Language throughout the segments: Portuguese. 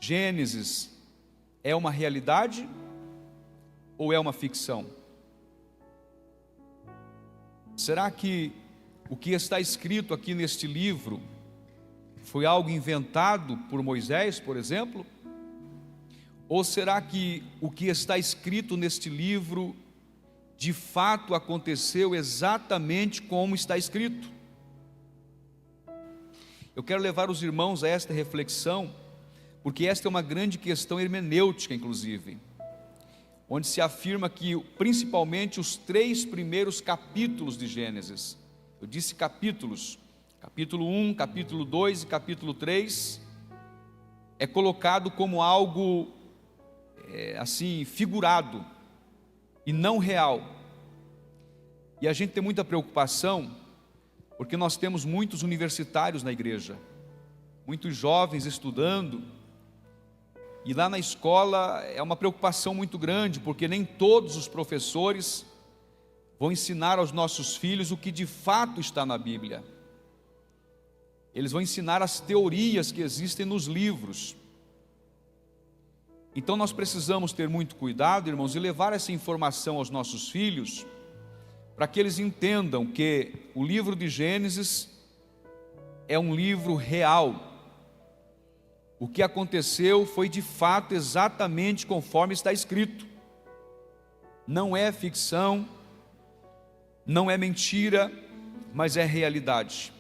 Gênesis é uma realidade ou é uma ficção? Será que o que está escrito aqui neste livro foi algo inventado por Moisés, por exemplo? Ou será que o que está escrito neste livro de fato aconteceu exatamente como está escrito? Eu quero levar os irmãos a esta reflexão, porque esta é uma grande questão hermenêutica, inclusive, onde se afirma que principalmente os 3 primeiros capítulos de Gênesis, eu disse capítulos, capítulo 1, capítulo 2 e capítulo 3, é colocado como algo assim, figurado e não real. E a gente tem muita preocupação, porque nós temos muitos universitários na igreja, muitos jovens estudando, e lá na escola é uma preocupação muito grande, porque nem todos os professores vão ensinar aos nossos filhos o que de fato está na Bíblia. Eles vão ensinar as teorias que existem nos livros. Então nós precisamos ter muito cuidado, irmãos, e levar essa informação aos nossos filhos, para que eles entendam que o livro de Gênesis é um livro real. O que aconteceu foi de fato exatamente conforme está escrito. Não é ficção, não é mentira, mas é realidade.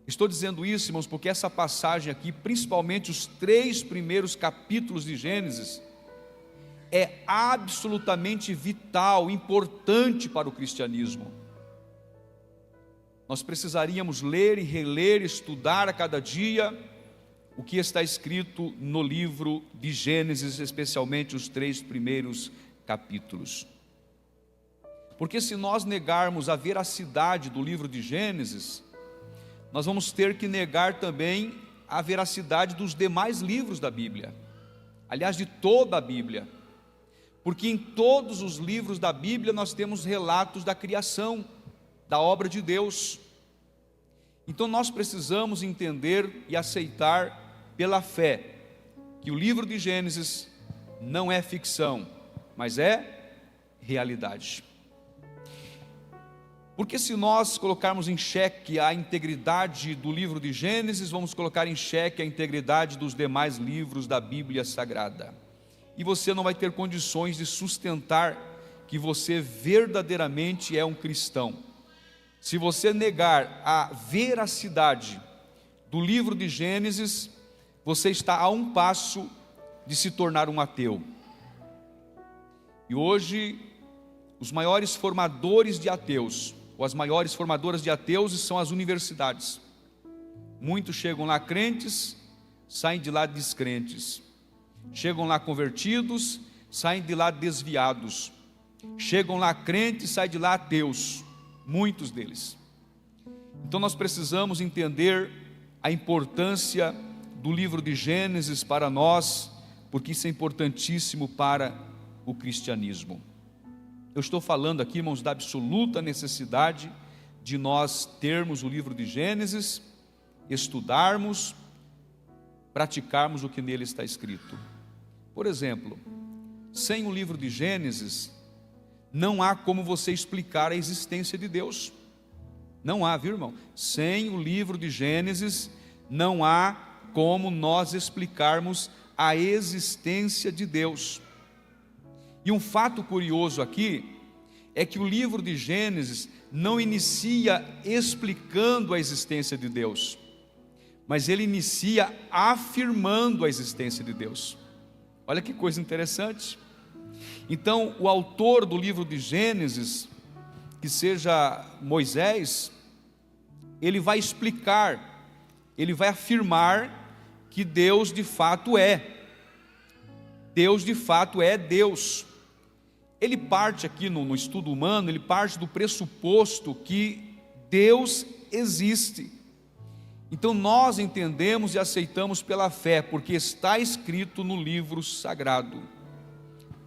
Estou dizendo isso, irmãos, porque essa passagem aqui, principalmente os 3 primeiros capítulos de Gênesis, é absolutamente vital, importante para o cristianismo. Nós precisaríamos ler e reler, estudar a cada dia o que está escrito no livro de Gênesis, especialmente os 3 primeiros capítulos. Porque se nós negarmos a veracidade do livro de Gênesis, nós vamos ter que negar também a veracidade dos demais livros da Bíblia, aliás, de toda a Bíblia, porque em todos os livros da Bíblia nós temos relatos da criação, da obra de Deus. Então nós precisamos entender e aceitar pela fé que o livro de Gênesis não é ficção, mas é realidade. Porque se nós colocarmos em xeque a integridade do livro de Gênesis, vamos colocar em xeque a integridade dos demais livros da Bíblia Sagrada. E você não vai ter condições de sustentar que você verdadeiramente é um cristão. Se você negar a veracidade do livro de Gênesis, você está a um passo de se tornar um ateu. E hoje, os maiores formadores de ateus, ou as maiores formadoras de ateus, são as universidades. Muitos chegam lá crentes, saem de lá descrentes. Chegam lá convertidos, saem de lá desviados. Chegam lá crentes, saem de lá ateus, muitos deles. Então nós precisamos entender a importância do livro de Gênesis para nós, porque isso é importantíssimo para o cristianismo. Eu estou falando aqui, irmãos, da absoluta necessidade de nós termos o livro de Gênesis, estudarmos, praticarmos o que nele está escrito. Por exemplo, sem o livro de Gênesis, não há como você explicar a existência de Deus. Não há, viu, irmão? Sem o livro de Gênesis, não há como nós explicarmos a existência de Deus. E um fato curioso aqui é que o livro de Gênesis não inicia explicando a existência de Deus, mas ele inicia afirmando a existência de Deus. Olha que coisa interessante. Então, o autor do livro de Gênesis, que seja Moisés, ele vai explicar, ele vai afirmar que Deus de fato é. Deus de fato é Deus. Ele parte aqui no estudo humano, ele parte do pressuposto que Deus existe. Então nós entendemos e aceitamos pela fé, porque está escrito no livro sagrado.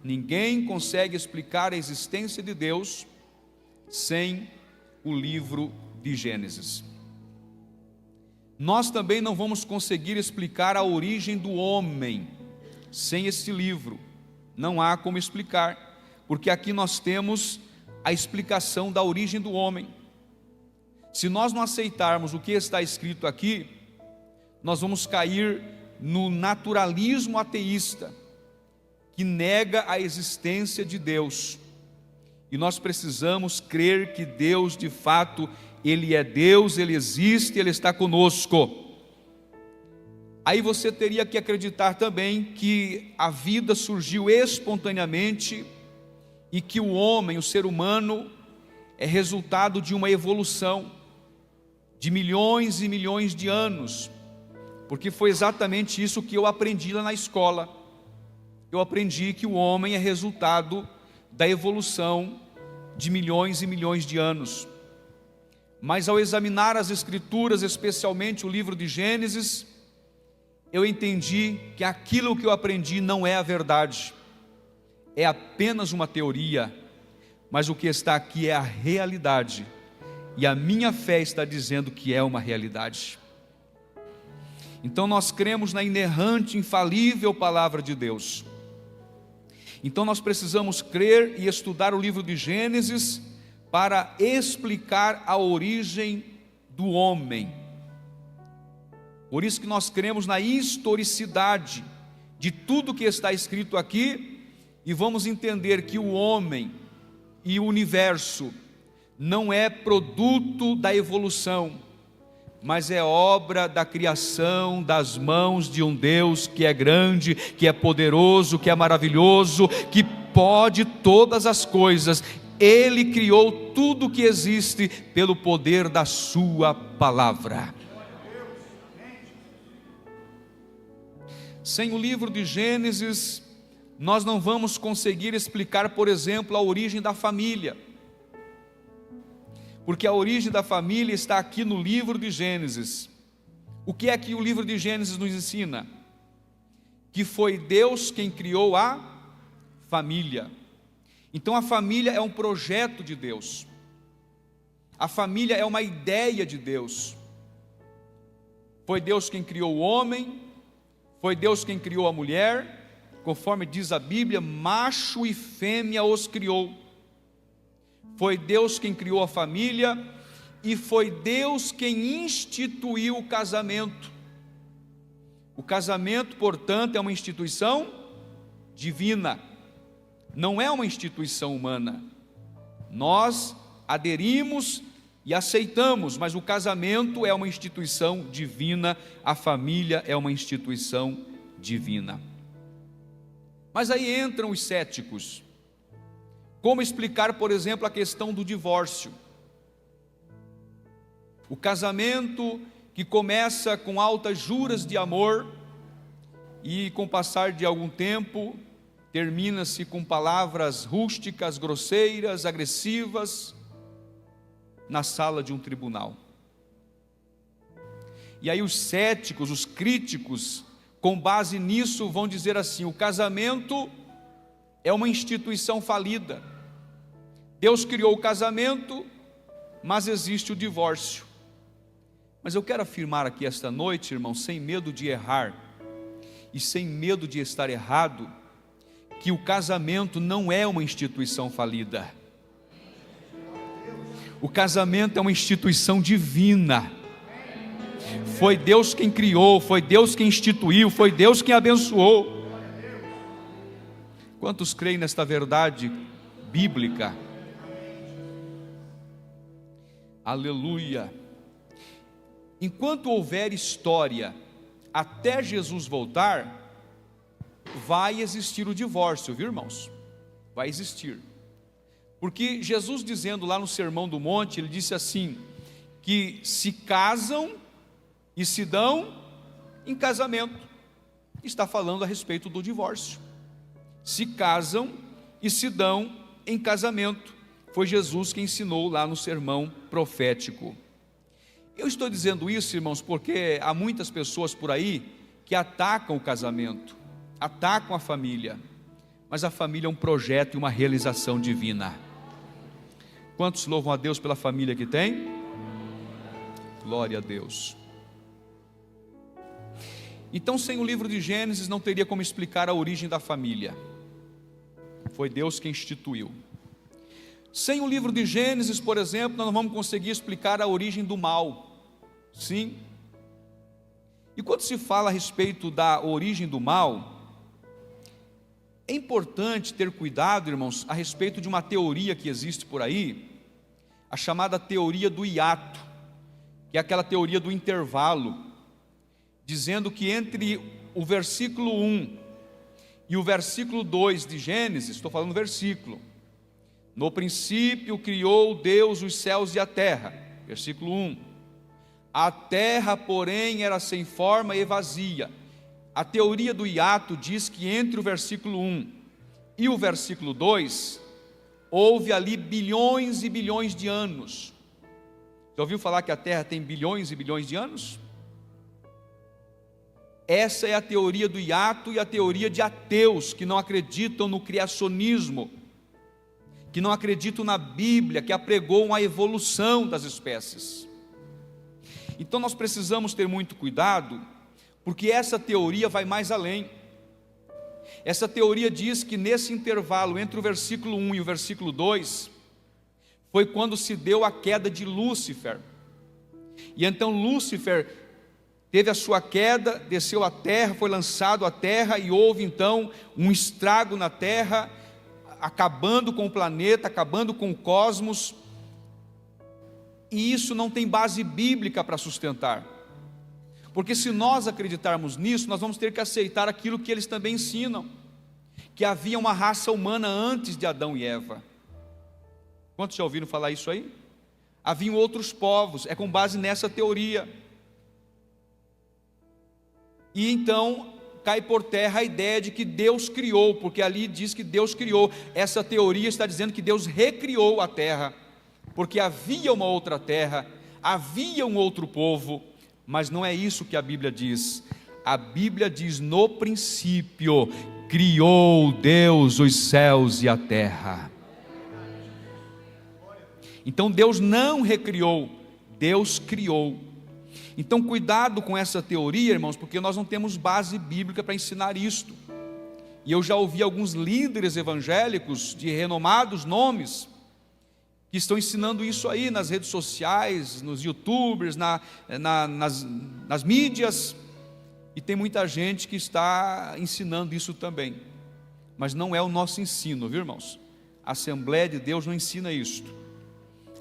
Ninguém consegue explicar a existência de Deus sem o livro de Gênesis. Nós também não vamos conseguir explicar a origem do homem sem este livro. Não há como explicar, porque aqui nós temos a explicação da origem do homem. Se nós não aceitarmos o que está escrito aqui, nós vamos cair no naturalismo ateísta, que nega a existência de Deus. E nós precisamos crer que Deus, de fato, Ele é Deus, Ele existe, Ele está conosco. Aí você teria que acreditar também que a vida surgiu espontaneamente e que o homem, o ser humano, é resultado de uma evolução de milhões e milhões de anos, porque foi exatamente isso que eu aprendi lá na escola. Eu aprendi que o homem é resultado da evolução de milhões e milhões de anos. Mas ao examinar as Escrituras, especialmente o livro de Gênesis, eu entendi que aquilo que eu aprendi não é a verdade, é apenas uma teoria, mas o que está aqui é a realidade, e a minha fé está dizendo que é uma realidade. Então nós cremos na inerrante, infalível palavra de Deus. Então nós precisamos crer e estudar o livro de Gênesis para explicar a origem do homem. Por isso que nós cremos na historicidade de tudo que está escrito aqui, e vamos entender que o homem e o universo não é produto da evolução, mas é obra da criação das mãos de um Deus que é grande, que é poderoso, que é maravilhoso, que pode todas as coisas. Ele criou tudo que existe pelo poder da sua palavra. Sem o livro de Gênesis, nós não vamos conseguir explicar, por exemplo, a origem da família. Porque a origem da família está aqui no livro de Gênesis. O que é que o livro de Gênesis nos ensina? Que foi Deus quem criou a família. Então a família é um projeto de Deus. A família é uma ideia de Deus. Foi Deus quem criou o homem, foi Deus quem criou a mulher, conforme diz a Bíblia, macho e fêmea os criou. Foi Deus quem criou a família e foi Deus quem instituiu o casamento. O casamento, portanto, é uma instituição divina, não é uma instituição humana. Nós aderimos e aceitamos, mas o casamento é uma instituição divina, a família é uma instituição divina. Mas aí entram os céticos. Como explicar, por exemplo, a questão do divórcio? O casamento que começa com altas juras de amor e com o passar de algum tempo termina-se com palavras rústicas, grosseiras, agressivas na sala de um tribunal. E aí os céticos, os críticos, com base nisso vão dizer assim: o casamento é uma instituição falida. Deus criou o casamento, mas existe o divórcio. Mas eu quero afirmar aqui esta noite, irmão, sem medo de errar e sem medo de estar errado, que o casamento não é uma instituição falida. O casamento é uma instituição divina. Foi Deus quem criou, foi Deus quem instituiu, foi Deus quem abençoou. Quantos creem nesta verdade bíblica? Aleluia. Enquanto houver história até Jesus voltar, vai existir o divórcio, viu, irmãos? Vai existir. Porque Jesus, dizendo lá no Sermão do Monte, ele disse assim, que se casam e se dão em casamento. Está falando a respeito do divórcio. Se casam e se dão em casamento. Foi Jesus quem ensinou lá no sermão profético. Eu estou dizendo isso, irmãos, porque há muitas pessoas por aí que atacam o casamento, atacam a família, mas a família é um projeto e uma realização divina. Quantos louvam a Deus pela família que tem? Glória a Deus. Então, sem o livro de Gênesis, não teria como explicar a origem da família. Foi Deus quem instituiu. Sem o livro de Gênesis, por exemplo, nós não vamos conseguir explicar a origem do mal. Sim. E quando se fala a respeito da origem do mal, é importante ter cuidado, irmãos, a respeito de uma teoria que existe por aí, a chamada teoria do hiato, que é aquela teoria do intervalo, dizendo que entre o versículo 1 e o versículo 2 de Gênesis, estou falando versículo, no princípio criou Deus os céus e a terra, versículo 1, a terra, porém, era sem forma e vazia. A teoria do hiato diz que entre o versículo 1 e o versículo 2, houve ali bilhões e bilhões de anos. Já ouviu falar que a terra tem bilhões e bilhões de anos? Essa é a teoria do hiato e a teoria de ateus, que não acreditam no criacionismo, que não acreditam na Bíblia, que apregou uma evolução das espécies. Então nós precisamos ter muito cuidado, porque essa teoria vai mais além. Essa teoria diz que nesse intervalo entre o versículo 1 e o versículo 2, foi quando se deu a queda de Lúcifer. E então Lúcifer teve a sua queda, desceu à terra, foi lançado à terra, e houve então um estrago na terra, acabando com o planeta, acabando com o cosmos. E isso não tem base bíblica para sustentar, porque se nós acreditarmos nisso, nós vamos ter que aceitar aquilo que eles também ensinam, que havia uma raça humana antes de Adão e Eva. Quantos já ouviram falar isso aí? Haviam outros povos, é com base nessa teoria. E então cai por terra a ideia de que Deus criou, porque ali diz que Deus criou. Essa teoria está dizendo que Deus recriou a terra, porque havia uma outra terra, havia um outro povo, mas não é isso que a Bíblia diz. A Bíblia diz: no princípio criou Deus os céus e a terra. Então Deus não recriou, Deus criou. Então cuidado com essa teoria, irmãos, porque nós não temos base bíblica para ensinar isto. E eu já ouvi alguns líderes evangélicos de renomados nomes que estão ensinando isso aí nas redes sociais, nos youtubers, nas mídias, e tem muita gente que está ensinando isso também, mas não é o nosso ensino, viu, irmãos? A Assembleia de Deus não ensina isto.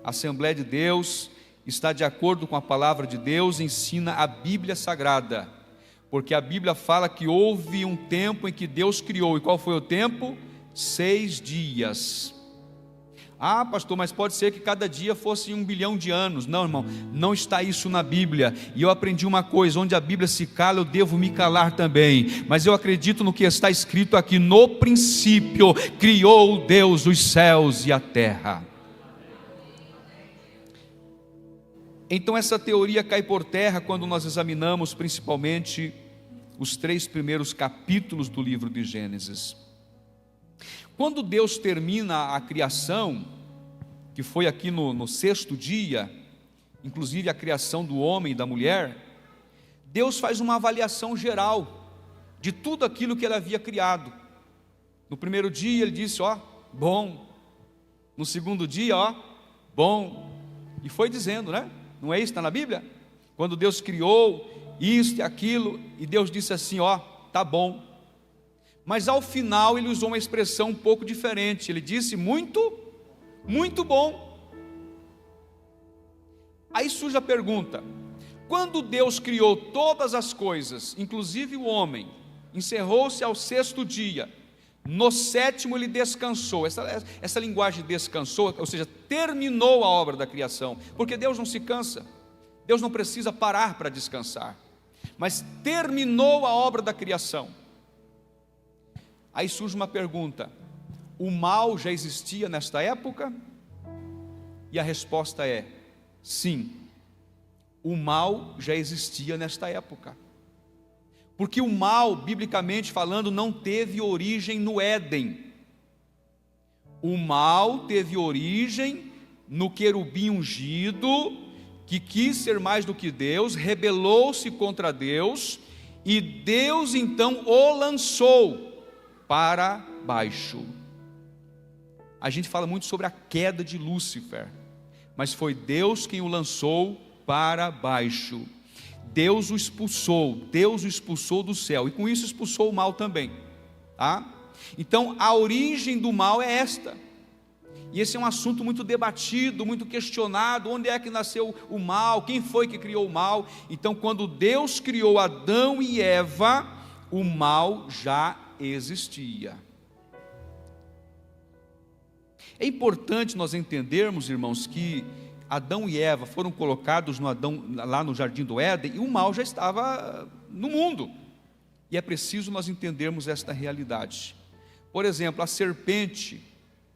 A Assembleia de Deus está de acordo com a palavra de Deus, ensina a Bíblia Sagrada, porque a Bíblia fala que houve um tempo em que Deus criou, e qual foi o tempo? 6 dias. Ah, pastor, mas pode ser que cada dia fosse 1 bilhão de anos. Não, irmão, não está isso na Bíblia. E eu aprendi uma coisa: onde a Bíblia se cala, eu devo me calar também. Mas eu acredito no que está escrito aqui: no princípio criou Deus os céus e a terra. Então essa teoria cai por terra quando nós examinamos principalmente os 3 primeiros capítulos do livro de Gênesis. Quando Deus termina a criação, que foi aqui no 6º dia, inclusive a criação do homem e da mulher, Deus faz uma avaliação geral de tudo aquilo que Ele havia criado. No primeiro dia Ele disse: ó, bom. No segundo dia, ó, bom. E foi dizendo, né? Não é isso que está na Bíblia? Quando Deus criou isto e aquilo, e Deus disse assim: ó, tá bom. Mas ao final Ele usou uma expressão um pouco diferente. Ele disse: muito, muito bom. Aí surge a pergunta: quando Deus criou todas as coisas, inclusive o homem, encerrou-se ao 6º dia, no 7º Ele descansou. Essa linguagem descansou, ou seja, terminou a obra da criação, porque Deus não se cansa, Deus não precisa parar para descansar, mas terminou a obra da criação. Aí surge uma pergunta: o mal já existia nesta época? E a resposta é: sim, o mal já existia nesta época. Porque o mal, biblicamente falando, não teve origem no Éden. O mal teve origem no querubim ungido, que quis ser mais do que Deus, rebelou-se contra Deus, e Deus então o lançou para baixo. A gente fala muito sobre a queda de Lúcifer, mas foi Deus quem o lançou para baixo. Deus o expulsou do céu, e com isso expulsou o mal também, tá? Então a origem do mal é esta, e esse é um assunto muito debatido, muito questionado. Onde é que nasceu o mal? Quem foi que criou o mal? Então, quando Deus criou Adão e Eva, o mal já existia. É importante nós entendermos, irmãos, que Adão e Eva foram colocados lá no jardim do Éden, e o mal já estava no mundo, e é preciso nós entendermos esta realidade. Por exemplo, a serpente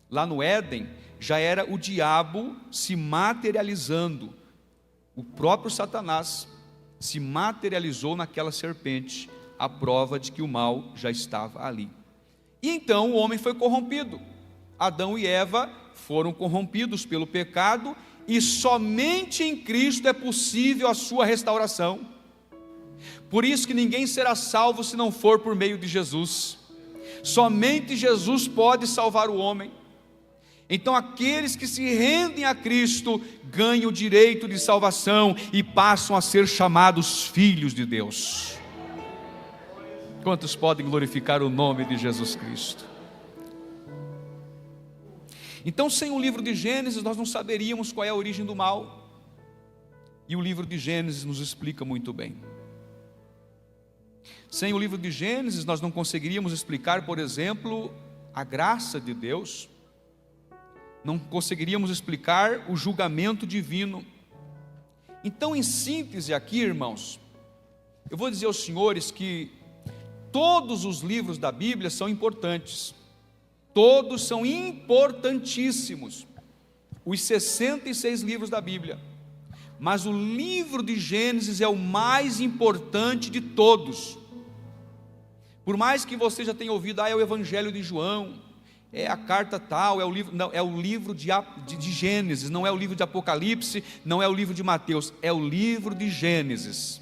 lá no Éden já era o diabo se materializando. O próprio Satanás se materializou naquela serpente, a prova de que o mal já estava ali. E então o homem foi corrompido. Adão e Eva foram corrompidos pelo pecado, e somente em Cristo é possível a sua restauração. Por isso que ninguém será salvo se não for por meio de Jesus. Somente Jesus pode salvar o homem. Então aqueles que se rendem a Cristo ganham o direito de salvação e passam a ser chamados filhos de Deus. Quantos podem glorificar o nome de Jesus Cristo? Então, sem o livro de Gênesis, nós não saberíamos qual é a origem do mal, e o livro de Gênesis nos explica muito bem. Sem o livro de Gênesis, nós não conseguiríamos explicar, por exemplo, a graça de Deus, não conseguiríamos explicar o julgamento divino. Então, em síntese aqui, irmãos, eu vou dizer aos senhores que todos os livros da Bíblia são importantes, todos são importantíssimos, os 66 livros da Bíblia, mas o livro de Gênesis é o mais importante de todos. Por mais que você já tenha ouvido, é o Evangelho de João, é a carta tal, é o livro, não, é o livro de Gênesis, não é o livro de Apocalipse, não é o livro de Mateus, é o livro de Gênesis,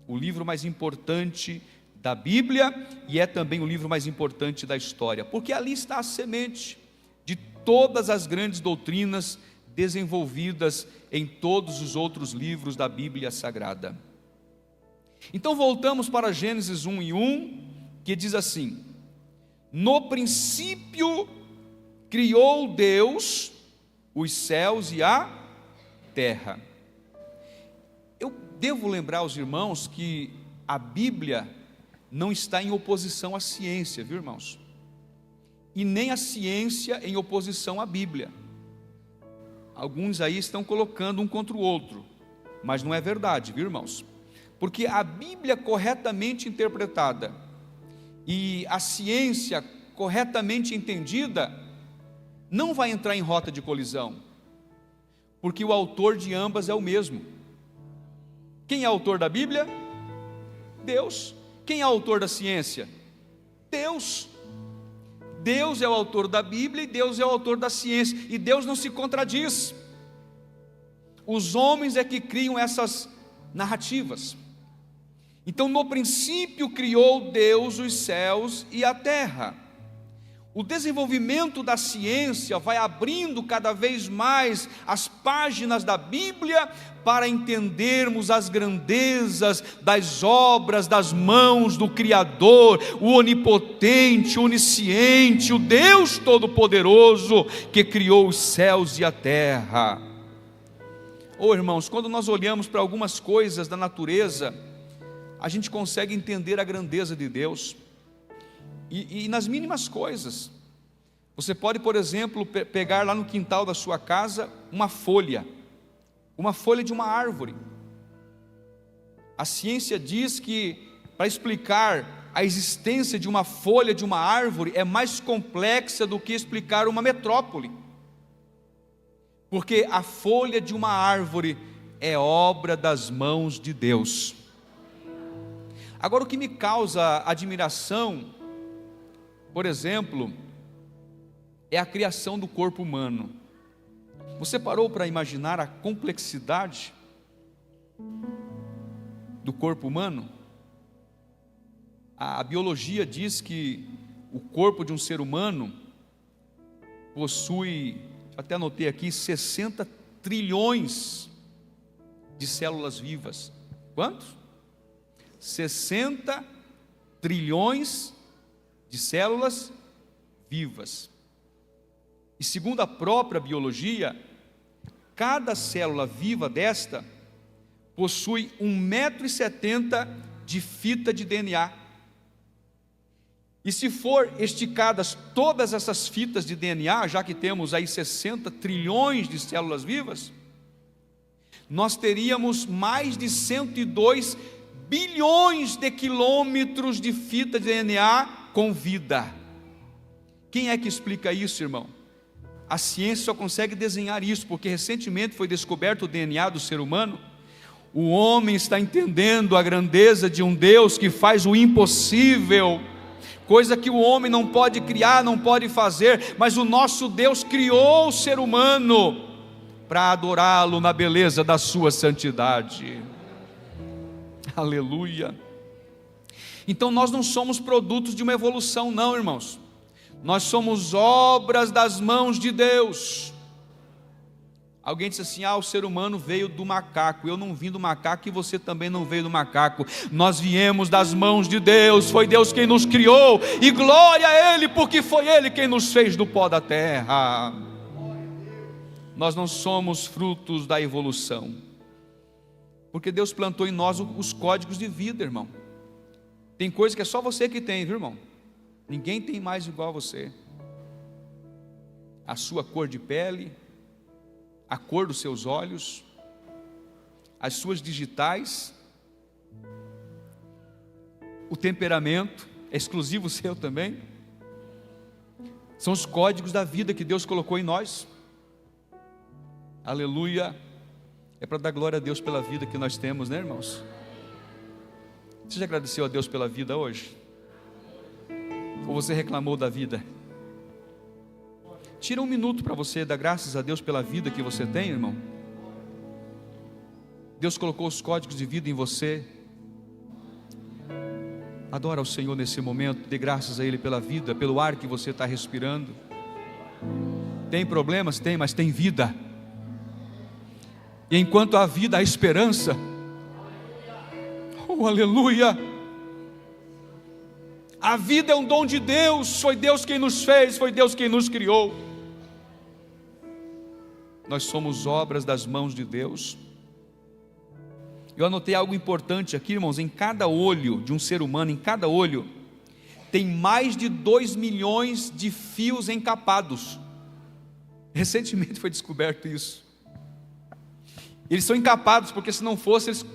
o livro mais importante da Bíblia, e é também o livro mais importante da história, porque ali está a semente de todas as grandes doutrinas desenvolvidas em todos os outros livros da Bíblia Sagrada. Então voltamos para Gênesis 1:1, que diz assim: no princípio criou Deus os céus e a terra. Eu devo lembrar aos irmãos que a Bíblia não está em oposição à ciência, viu, irmãos? E nem a ciência em oposição à Bíblia. Alguns aí estão colocando um contra o outro, mas não é verdade, viu, irmãos? Porque a Bíblia corretamente interpretada e a ciência corretamente entendida não vai entrar em rota de colisão, porque o autor de ambas é o mesmo. Quem é o autor da Bíblia? Deus. Quem é o autor da ciência? Deus. Deus é o autor da Bíblia e Deus é o autor da ciência, e Deus não se contradiz. Os homens é que criam essas narrativas. Então, no princípio criou Deus os céus e a terra. O desenvolvimento da ciência vai abrindo cada vez mais as páginas da Bíblia para entendermos as grandezas das obras das mãos do Criador, o onipotente, o onisciente, o Deus Todo-Poderoso que criou os céus e a terra. Irmãos, quando nós olhamos para algumas coisas da natureza, a gente consegue entender a grandeza de Deus, e nas mínimas coisas. Você pode, por exemplo, pegar lá no quintal da sua casa uma folha de uma árvore. A ciência diz que para explicar a existência de uma folha de uma árvore é mais complexa do que explicar uma metrópole, porque a folha de uma árvore é obra das mãos de Deus. Agora, o que me causa admiração, por exemplo, é a criação do corpo humano. Você parou para imaginar a complexidade do corpo humano? A biologia diz que o corpo de um ser humano possui, até anotei aqui, 60 trilhões de células vivas. Quantos? 60 trilhões de células vivas. E segundo a própria biologia, cada célula viva desta possui 1,70 m de fita de DNA. E se for esticadas todas essas fitas de DNA, já que temos aí 60 trilhões de células vivas, nós teríamos mais de 102 bilhões de quilômetros de fita de DNA com vida. Quem é que explica isso, irmão? A ciência só consegue desenhar isso, porque recentemente foi descoberto o DNA do ser humano. O homem está entendendo a grandeza de um Deus que faz o impossível, coisa que o homem não pode criar, não pode fazer, mas o nosso Deus criou o ser humano para adorá-lo na beleza da sua santidade. Aleluia. Então nós não somos produtos de uma evolução, não, irmãos. Nós somos obras das mãos de Deus. Alguém disse assim: o ser humano veio do macaco. Eu não vim do macaco e você também não veio do macaco. Nós viemos das mãos de Deus. Foi Deus quem nos criou, e glória a Ele, porque foi Ele quem nos fez do pó da terra. Nós não somos frutos da evolução, porque Deus plantou em nós os códigos de vida, irmão. Tem coisa que é só você que tem, viu, irmão? Ninguém tem mais igual a você. A sua cor de pele, a cor dos seus olhos, as suas digitais, o temperamento é exclusivo seu também. São os códigos da vida que Deus colocou em nós. Aleluia. É para dar glória a Deus pela vida que nós temos, né, irmãos? Você já agradeceu a Deus pela vida hoje? Ou você reclamou da vida? Tira um minuto para você dar graças a Deus pela vida que você tem, irmão. Deus colocou os códigos de vida em você. Adora ao Senhor nesse momento, dê graças a Ele pela vida, pelo ar que você está respirando. Tem problemas? Tem, mas tem vida. E enquanto há vida, há esperança. Oh, aleluia! A vida é um dom de Deus, foi Deus quem nos fez, foi Deus quem nos criou. Nós somos obras das mãos de Deus. Eu anotei algo importante aqui, irmãos. Em cada olho de um ser humano, em cada olho, tem mais de 2 milhões de fios encapados. Recentemente foi descoberto isso. Eles são encapados porque se não fosse, eles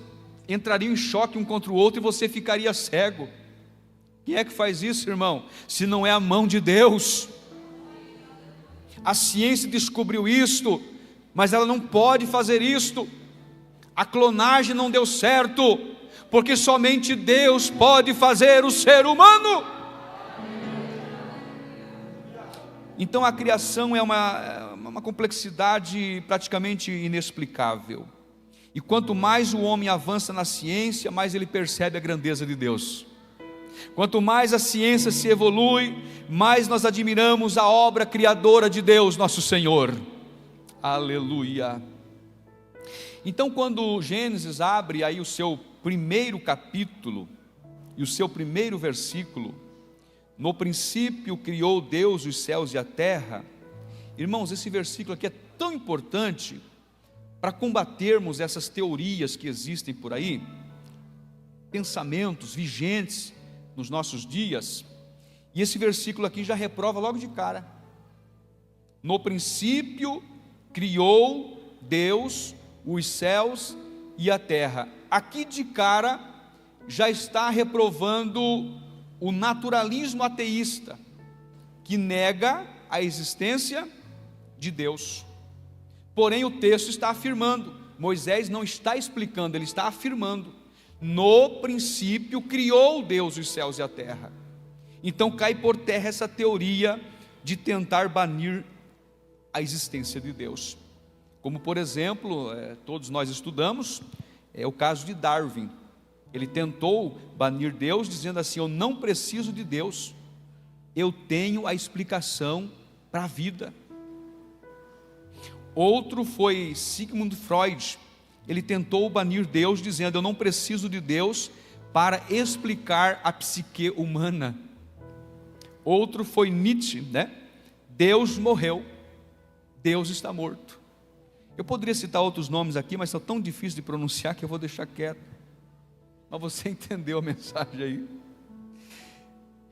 entrariam em choque um contra o outro e você ficaria cego. Quem é que faz isso, irmão? Se não é a mão de Deus. A ciência descobriu isto, mas ela não pode fazer isto. A clonagem não deu certo, porque somente Deus pode fazer o ser humano. Então a criação é uma complexidade praticamente inexplicável. E quanto mais o homem avança na ciência, mais ele percebe a grandeza de Deus. Quanto mais a ciência se evolui, mais nós admiramos a obra criadora de Deus, nosso Senhor. Aleluia. Então, quando Gênesis abre aí o seu primeiro capítulo e o seu primeiro versículo, no princípio criou Deus os céus e a terra. Irmãos, esse versículo aqui é tão importante para combatermos essas teorias que existem por aí, pensamentos vigentes nos nossos dias. E esse versículo aqui já reprova logo de cara. No princípio criou Deus os céus e a terra. Aqui de cara já está reprovando o naturalismo ateísta, que nega a existência de Deus. Porém o texto está afirmando, Moisés não está explicando, ele está afirmando: no princípio criou Deus os céus e a terra. Então cai por terra essa teoria de tentar banir a existência de Deus. Como por exemplo, todos nós estudamos, é o caso de Darwin. Ele tentou banir Deus, dizendo assim: eu não preciso de Deus, eu tenho a explicação para a vida. Outro foi Sigmund Freud. Ele tentou banir Deus, dizendo: eu não preciso de Deus para explicar a psique humana. Outro foi Nietzsche, né? Deus morreu, Deus está morto. Eu poderia citar outros nomes aqui, mas são tão difíceis de pronunciar que eu vou deixar quieto. Mas você entendeu a mensagem aí?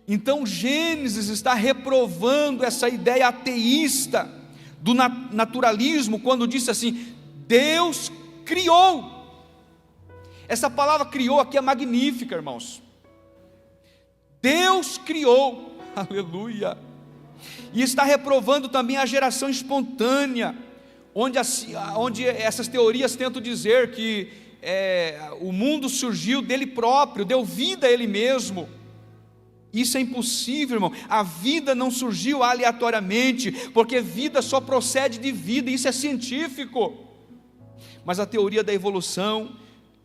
Então Gênesis está reprovando essa ideia ateísta do naturalismo, quando disse assim: Deus criou. Essa palavra criou aqui é magnífica, irmãos. Deus criou, aleluia. E está reprovando também a geração espontânea, onde essas teorias tentam dizer que o mundo surgiu dele próprio, deu vida a ele mesmo. Isso é impossível, irmão. A vida não surgiu aleatoriamente, porque vida só procede de vida, isso é científico. Mas a teoria da evolução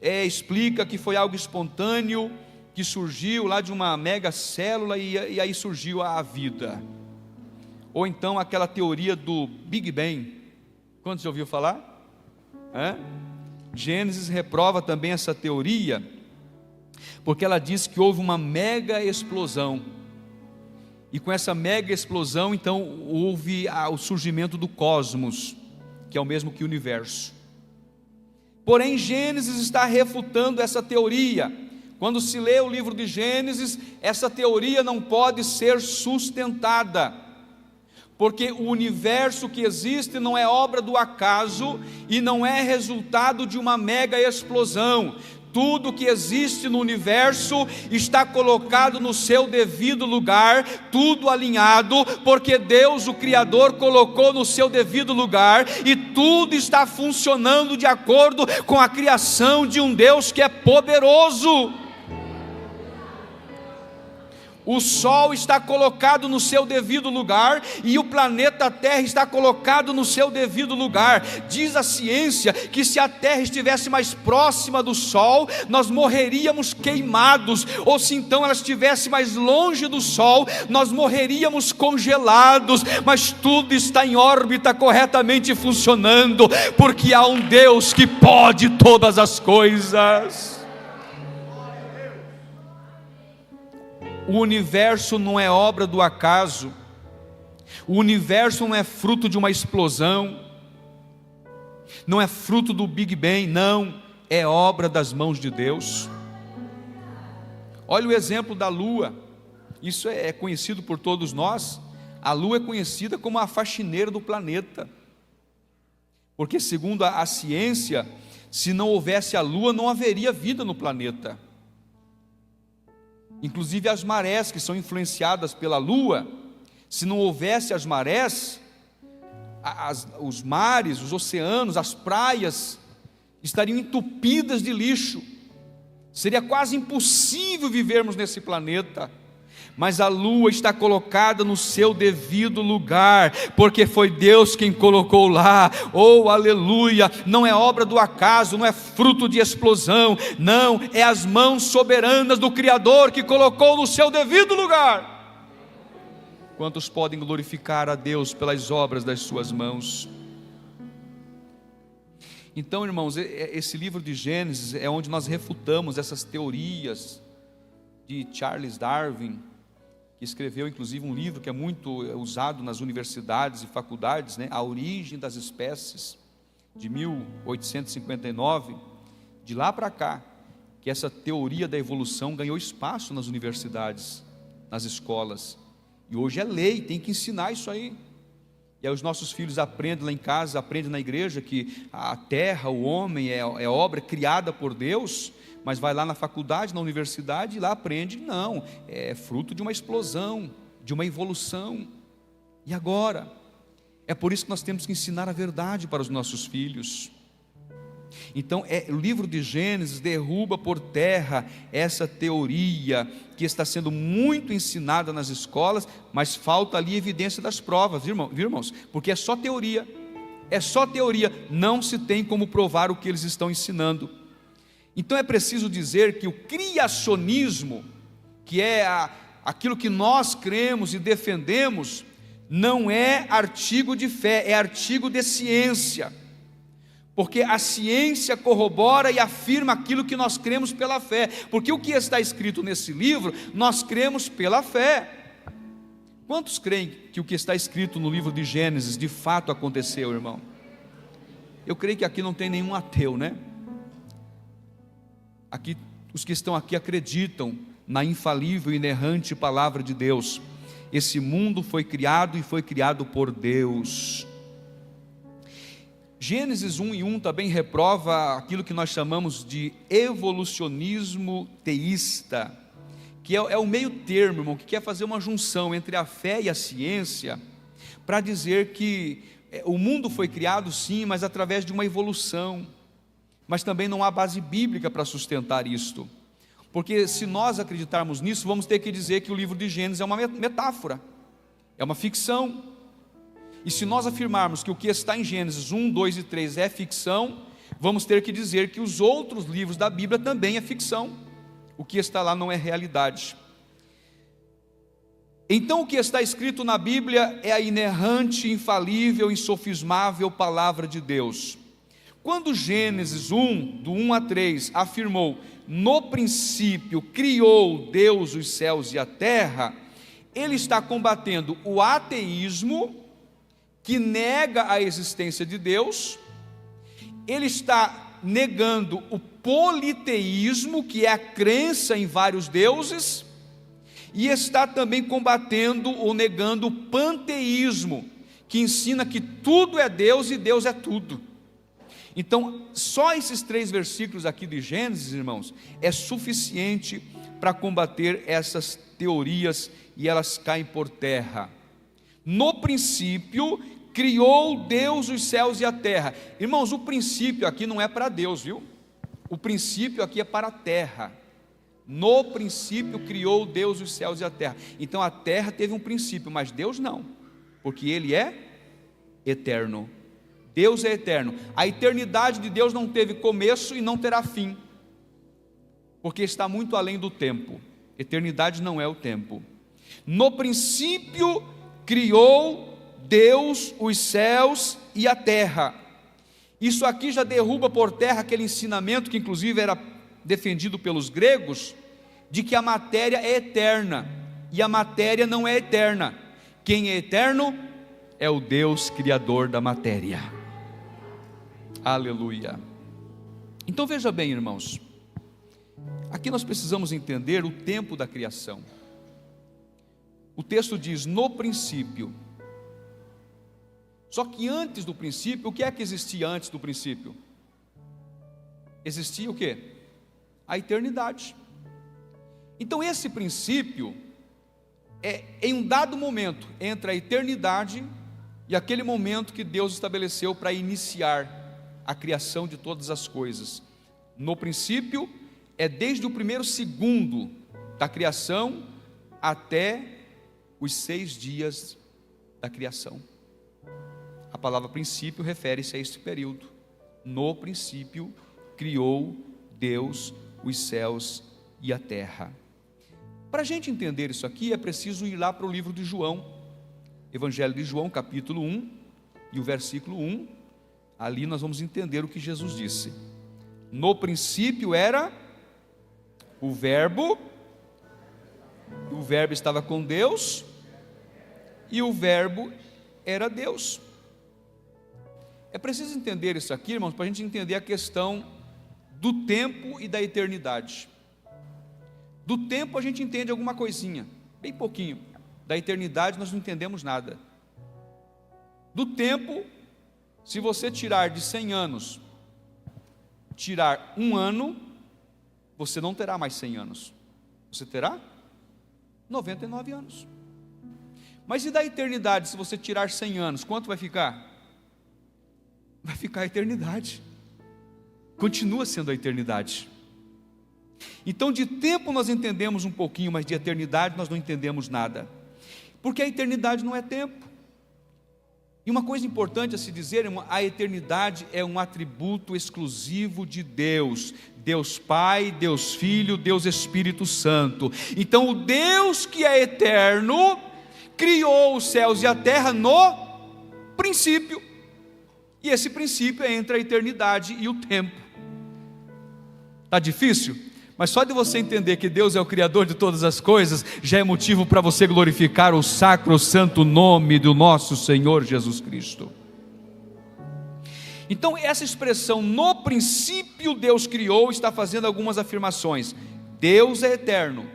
explica que foi algo espontâneo, que surgiu lá de uma mega célula e aí surgiu a vida. Ou então aquela teoria do Big Bang. Quantos já ouviu falar? Gênesis reprova também essa teoria, porque ela diz que houve uma mega explosão, e com essa mega explosão então houve o surgimento do cosmos, que é o mesmo que o universo. Porém Gênesis está refutando essa teoria. Quando se lê o livro de Gênesis, essa teoria não pode ser sustentada, porque o universo que existe não é obra do acaso e não é resultado de uma mega explosão. Tudo que existe no universo está colocado no seu devido lugar, tudo alinhado, porque Deus, o Criador, colocou no seu devido lugar, e tudo está funcionando de acordo com a criação de um Deus que é poderoso. O Sol está colocado no seu devido lugar, e o planeta Terra está colocado no seu devido lugar. Diz a ciência que se a Terra estivesse mais próxima do Sol, nós morreríamos queimados, ou se então ela estivesse mais longe do Sol, nós morreríamos congelados. Mas tudo está em órbita corretamente funcionando, porque há um Deus que pode todas as coisas. O universo não é obra do acaso, o universo não é fruto de uma explosão, não é fruto do Big Bang, não, é obra das mãos de Deus. Olha o exemplo da Lua, isso é conhecido por todos nós. A Lua é conhecida como a faxineira do planeta, porque segundo a ciência, se não houvesse a Lua, não haveria vida no planeta. Inclusive as marés que são influenciadas pela Lua, se não houvesse as marés, os mares, os oceanos, as praias estariam entupidas de lixo. Seria quase impossível vivermos nesse planeta. Mas a Lua está colocada no seu devido lugar, porque foi Deus quem colocou lá. Oh, aleluia! Não é obra do acaso, não é fruto de explosão, não, é as mãos soberanas do Criador que colocou no seu devido lugar. Quantos podem glorificar a Deus pelas obras das suas mãos? Então, irmãos, esse livro de Gênesis é onde nós refutamos essas teorias de Charles Darwin, que escreveu inclusive um livro que é muito usado nas universidades e faculdades, né? A Origem das Espécies, de 1859. De lá para cá, que essa teoria da evolução ganhou espaço nas universidades, nas escolas, e hoje é lei, tem que ensinar isso aí. E aí os nossos filhos aprendem lá em casa, aprendem na igreja que a terra, o homem é obra criada por Deus, mas vai lá na faculdade, na universidade, e lá aprende, não, é fruto de uma explosão, de uma evolução. E agora? É por isso que nós temos que ensinar a verdade para os nossos filhos. Então, o livro de Gênesis derruba por terra essa teoria que está sendo muito ensinada nas escolas, mas falta ali evidência das provas, viu, irmãos? Porque é só teoria, não se tem como provar o que eles estão ensinando. Então é preciso dizer que o criacionismo, que é aquilo que nós cremos e defendemos, não é artigo de fé, é artigo de ciência, porque a ciência corrobora e afirma aquilo que nós cremos pela fé, porque o que está escrito nesse livro, nós cremos pela fé. Quantos creem que o que está escrito no livro de Gênesis de fato aconteceu, irmão? Eu creio que aqui não tem nenhum ateu, né? Aqui, os que estão aqui acreditam na infalível e inerrante palavra de Deus. Esse mundo foi criado e foi criado por Deus. Gênesis 1:1 também reprova aquilo que nós chamamos de evolucionismo teísta, que é o meio termo, irmão, que quer fazer uma junção entre a fé e a ciência, para dizer que o mundo foi criado sim, mas através de uma evolução, mas também não há base bíblica para sustentar isto, porque se nós acreditarmos nisso, vamos ter que dizer que o livro de Gênesis é uma metáfora, é uma ficção. E se nós afirmarmos que o que está em Gênesis 1, 2 e 3 é ficção, vamos ter que dizer que os outros livros da Bíblia também é ficção. O que está lá não é realidade. Então o que está escrito na Bíblia é a inerrante, infalível, insofismável palavra de Deus. Quando Gênesis 1, do 1 a 3, afirmou: no princípio criou Deus os céus e a terra, ele está combatendo o ateísmo, que nega a existência de Deus. Ele está negando o politeísmo, que é a crença em vários deuses, e está também combatendo ou negando o panteísmo, que ensina que tudo é Deus e Deus é tudo. Então, só esses 3 versículos aqui de Gênesis, irmãos, é suficiente para combater essas teorias, e elas caem por terra. No princípio criou Deus os céus e a terra. Irmãos, o princípio aqui não é para Deus, viu? O princípio aqui é para a terra. No princípio criou Deus os céus e a terra. Então a terra teve um princípio, mas Deus não, porque Ele é eterno. Deus é eterno. A eternidade de Deus não teve começo e não terá fim, porque está muito além do tempo. Eternidade não é o tempo. No princípio criou Deus os céus e a terra. Isso aqui já derruba por terra aquele ensinamento que inclusive era defendido pelos gregos, de que a matéria é eterna, e a matéria não é eterna. Quem é eterno é o Deus criador da matéria. Aleluia. Então veja bem, irmãos, aqui nós precisamos entender o tempo da criação. O texto diz: no princípio. Só que antes do princípio, o que é que existia antes do princípio? Existia o quê? A eternidade. Então esse princípio é em um dado momento entre a eternidade e aquele momento que Deus estabeleceu para iniciar a criação de todas as coisas. No princípio é desde o primeiro segundo da criação até os 6 dias da criação. A palavra princípio refere-se a este período. No princípio criou Deus os céus e a terra. Para a gente entender isso aqui, é preciso ir lá para o livro de João, Evangelho de João, capítulo 1, e o versículo 1, ali nós vamos entender o que Jesus disse. No princípio era o Verbo estava com Deus, e o Verbo era Deus. É preciso entender isso aqui, irmãos, para a gente entender a questão do tempo e da eternidade. Do tempo a gente entende alguma coisinha, bem pouquinho. Da eternidade nós não entendemos nada. Do tempo, se você tirar de 100 anos, tirar 1 ano, você não terá mais 100 anos. Você terá 99 anos. Mas e da eternidade, se você tirar 100 anos, quanto vai ficar? Vai ficar a eternidade. Continua sendo a eternidade. Então de tempo nós entendemos um pouquinho, mas de eternidade nós não entendemos nada. Porque a eternidade não é tempo. E uma coisa importante a se dizer, irmão, a eternidade é um atributo exclusivo de Deus. Deus Pai, Deus Filho, Deus Espírito Santo. Então o Deus que é eterno, criou os céus e a terra no princípio. E esse princípio é entre a eternidade e o tempo. Está difícil? Mas só de você entender que Deus é o Criador de todas as coisas, já é motivo para você glorificar o sacro santo nome do nosso Senhor Jesus Cristo. Então essa expressão, no princípio Deus criou, está fazendo algumas afirmações. Deus é eterno,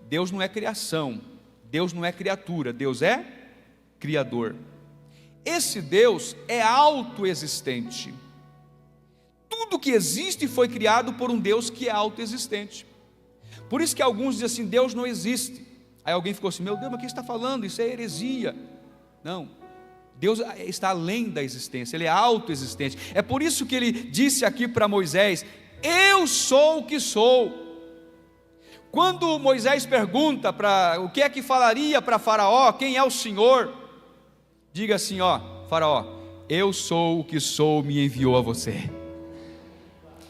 Deus não é criação, Deus não é criatura, Deus é Criador. Esse Deus é autoexistente. Tudo que existe foi criado por um Deus que é autoexistente. Por isso que alguns dizem assim, Deus não existe. Aí alguém ficou assim, meu Deus, mas o que está falando? Isso é heresia. Não, Deus está além da existência, Ele é autoexistente. É por isso que Ele disse aqui para Moisés, eu sou o que sou. Quando Moisés pergunta o que é que falaria para Faraó, quem é o Senhor? Diga assim, Faraó, eu sou o que sou, me enviou a você.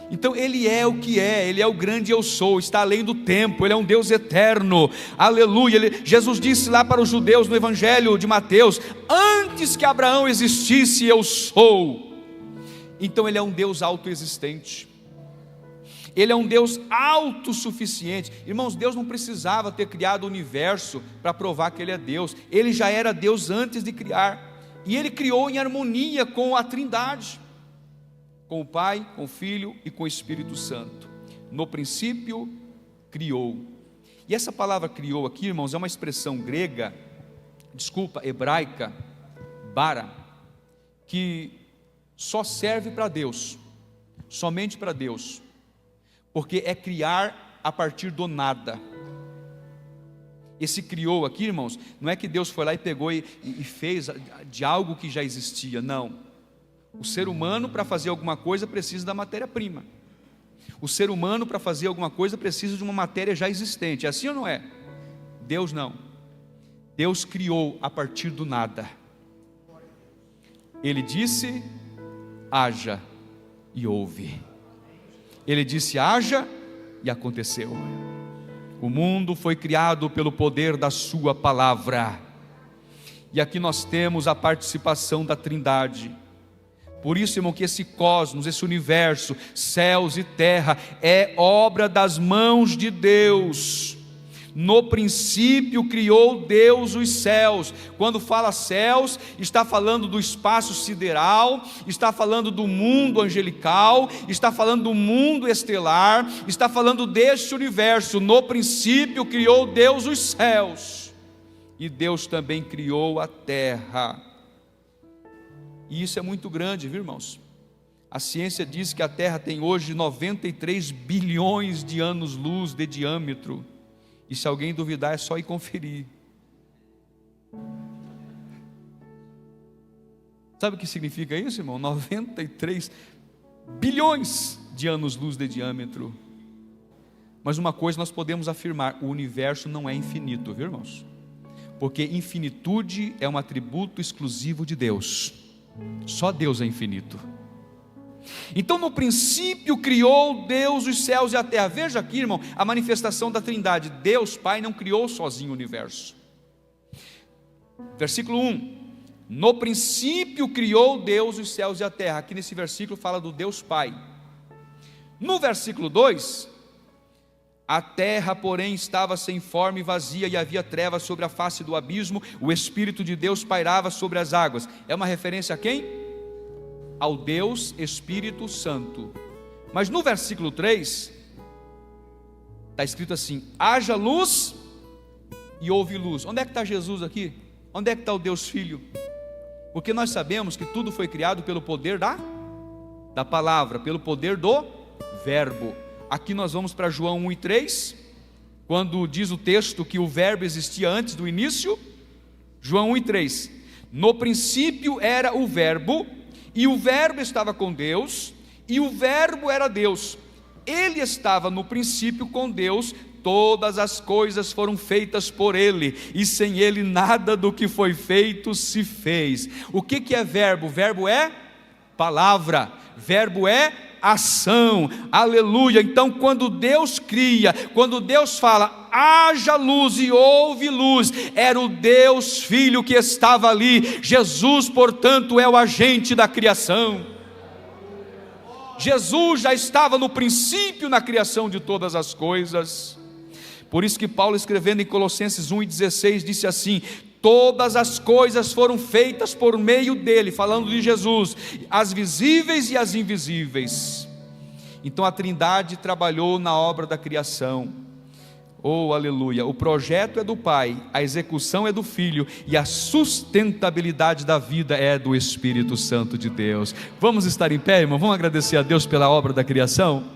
Então Ele é o que é, Ele é o grande eu sou, está além do tempo, Ele é um Deus eterno, aleluia. Jesus disse lá para os judeus no Evangelho de Mateus, antes que Abraão existisse, eu sou. Então Ele é um Deus autoexistente, Ele é um Deus autossuficiente. Irmãos, Deus não precisava ter criado o universo para provar que Ele é Deus, Ele já era Deus antes de criar, e Ele criou em harmonia com a Trindade, com o Pai, com o Filho e com o Espírito Santo. No princípio, criou. E essa palavra criou aqui, irmãos, é uma expressão grega, hebraica, bara, que só serve para Deus, somente para Deus, porque é criar a partir do nada. Esse criou aqui, irmãos, não é que Deus foi lá e pegou e fez de algo que já existia, não. O ser humano, para fazer alguma coisa, precisa da matéria-prima. O ser humano, para fazer alguma coisa, precisa de uma matéria já existente. É assim ou não é? Deus não. Deus criou a partir do nada. Ele disse, haja, e houve. Ele disse, haja, e aconteceu. O mundo foi criado pelo poder da sua palavra. E aqui nós temos a participação da Trindade. Por isso, irmão, que esse cosmos, esse universo, céus e terra, é obra das mãos de Deus. No princípio criou Deus os céus. Quando fala céus, está falando do espaço sideral, está falando do mundo angelical, está falando do mundo estelar, está falando deste universo. No princípio criou Deus os céus, e Deus também criou a terra. E isso é muito grande, viu, irmãos? A ciência diz que a Terra tem hoje 93 bilhões de anos-luz de diâmetro. E se alguém duvidar, é só ir conferir. Sabe o que significa isso, irmão? 93 bilhões de anos-luz de diâmetro. Mas uma coisa nós podemos afirmar, o universo não é infinito, viu, irmãos? Porque infinitude é um atributo exclusivo de Deus. Só Deus é infinito. Então no princípio criou Deus os céus e a terra. Veja aqui, irmão, a manifestação da Trindade. Deus Pai não criou sozinho o universo. Versículo 1: no princípio criou Deus os céus e a terra. Aqui nesse versículo fala do Deus Pai. No versículo 2: a terra, porém, estava sem forma e vazia, e havia trevas sobre a face do abismo, o Espírito de Deus pairava sobre as águas. É uma referência a quem? Ao Deus Espírito Santo. Mas no versículo 3, está escrito assim: haja luz e houve luz. Onde é que está Jesus aqui? Onde é que está o Deus Filho? Porque nós sabemos que tudo foi criado pelo poder da palavra, pelo poder do verbo. Aqui nós vamos para João 1:3, quando diz o texto que o verbo existia antes do início. João 1:3: no princípio era o verbo, e o verbo estava com Deus, e o verbo era Deus. Ele estava no princípio com Deus. todas as coisas foram feitas por Ele, e sem Ele nada do que foi feito se fez. O que é verbo? Verbo é palavra, verbo é ação, aleluia. Então quando Deus cria, quando Deus fala, haja luz e houve luz, era o Deus Filho que estava ali. Jesus, portanto, é o agente da criação. Jesus já estava no princípio na criação de todas as coisas. Por isso que Paulo, escrevendo em Colossenses 1:16, disse assim: todas as coisas foram feitas por meio dele, falando de Jesus, as visíveis e as invisíveis. Então a Trindade trabalhou na obra da criação. Oh, aleluia. O projeto é do Pai, a execução é do Filho, e a sustentabilidade da vida é do Espírito Santo de Deus. Vamos estar em pé, irmão? Vamos agradecer a Deus pela obra da criação?